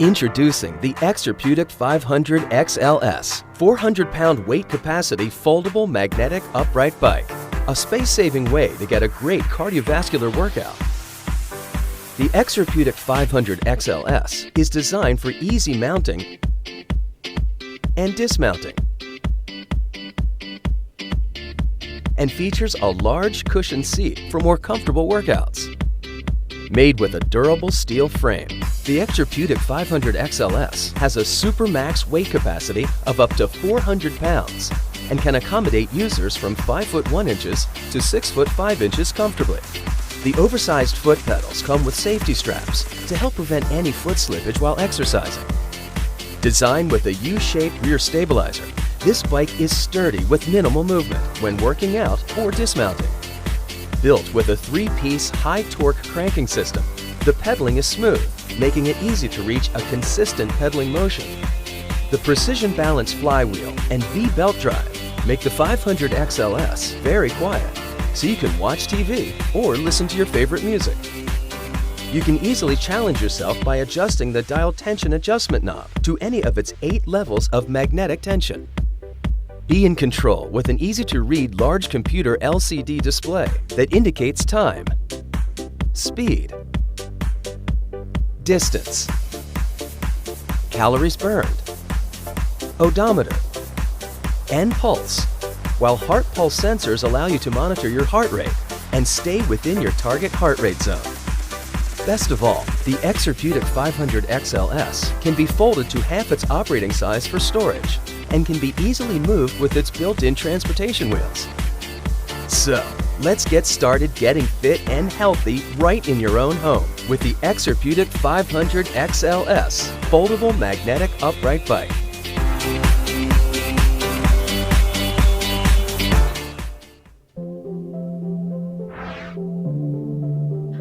Introducing the Exerputic 500 XLS, 400-pound weight capacity foldable magnetic upright bike. A space-saving way to get a great cardiovascular workout. The Exerputic 500 XLS is designed for easy mounting and dismounting, and features a large cushioned seat for more comfortable workouts. Made with a durable steel frame, the Exerputic 500 XLS has a supermax weight capacity of up to 400 pounds and can accommodate users from 5 foot 1 inches to 6 foot 5 inches comfortably. The oversized foot pedals come with safety straps to help prevent any foot slippage while exercising. Designed with a U-shaped rear stabilizer, this bike is sturdy with minimal movement when working out or dismounting. Built with a 3-piece high-torque cranking system, the pedaling is smooth, making it easy to reach a consistent pedaling motion. The precision balance flywheel and V-belt drive make the 500 XLS very quiet, so you can watch TV or listen to your favorite music. You can easily challenge yourself by adjusting the dial tension adjustment knob to any of its 8 levels of magnetic tension. Be in control with an easy-to-read large computer LCD display that indicates time, speed, distance, calories burned, odometer, and pulse, while heart pulse sensors allow you to monitor your heart rate and stay within your target heart rate zone. Best of all, the Exerputic 500 XLS can be folded to half its operating size for storage and can be easily moved with its built-in transportation wheels. So, let's get started getting fit and healthy right in your own home with the Exerputic 500 XLS foldable magnetic upright bike.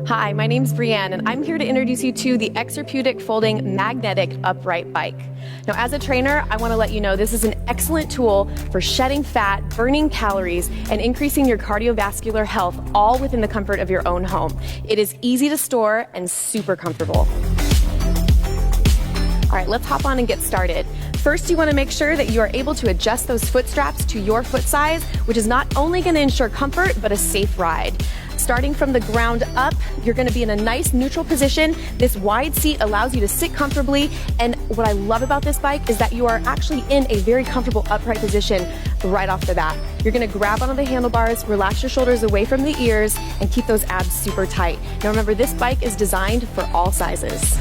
Hi, my name's Brianne, and I'm here to introduce you to the Exerputic Folding Magnetic Upright Bike. Now, as a trainer, I want to let you know this is an excellent tool for shedding fat, burning calories, and increasing your cardiovascular health, all within the comfort of your own home. It is easy to store and super comfortable. All right, let's hop on and get started. First, you want to make sure that you are able to adjust those foot straps to your foot size, which is not only going to ensure comfort, but a safe ride. Starting from the ground up, you're going to be in a nice neutral position. This wide seat allows you to sit comfortably, and what I love about this bike is that you are actually in a very comfortable upright position right off the bat. You're going to grab onto the handlebars, relax your shoulders away from the ears, and keep those abs super tight. Now remember, this bike is designed for all sizes.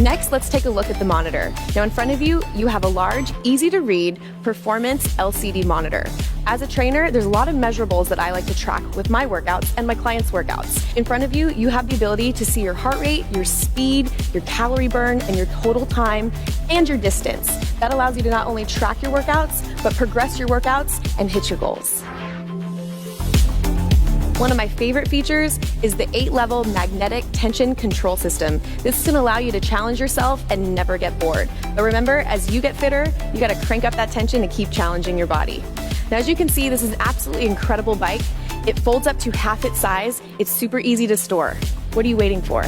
Next, let's take a look at the monitor. Now in front of you, you have a large, easy-to-read performance LCD monitor. As a trainer, there's a lot of measurables that I like to track with my workouts and my clients' workouts. In front of you, you have the ability to see your heart rate, your speed, your calorie burn, and your total time, and your distance. That allows you to not only track your workouts, but progress your workouts and hit your goals. One of my favorite features is the 8-level magnetic tension control system. This is going to allow you to challenge yourself and never get bored. But remember, as you get fitter, you got to crank up that tension to keep challenging your body. Now, as you can see, this is an absolutely incredible bike. It folds up to half its size. It's super easy to store. What are you waiting for?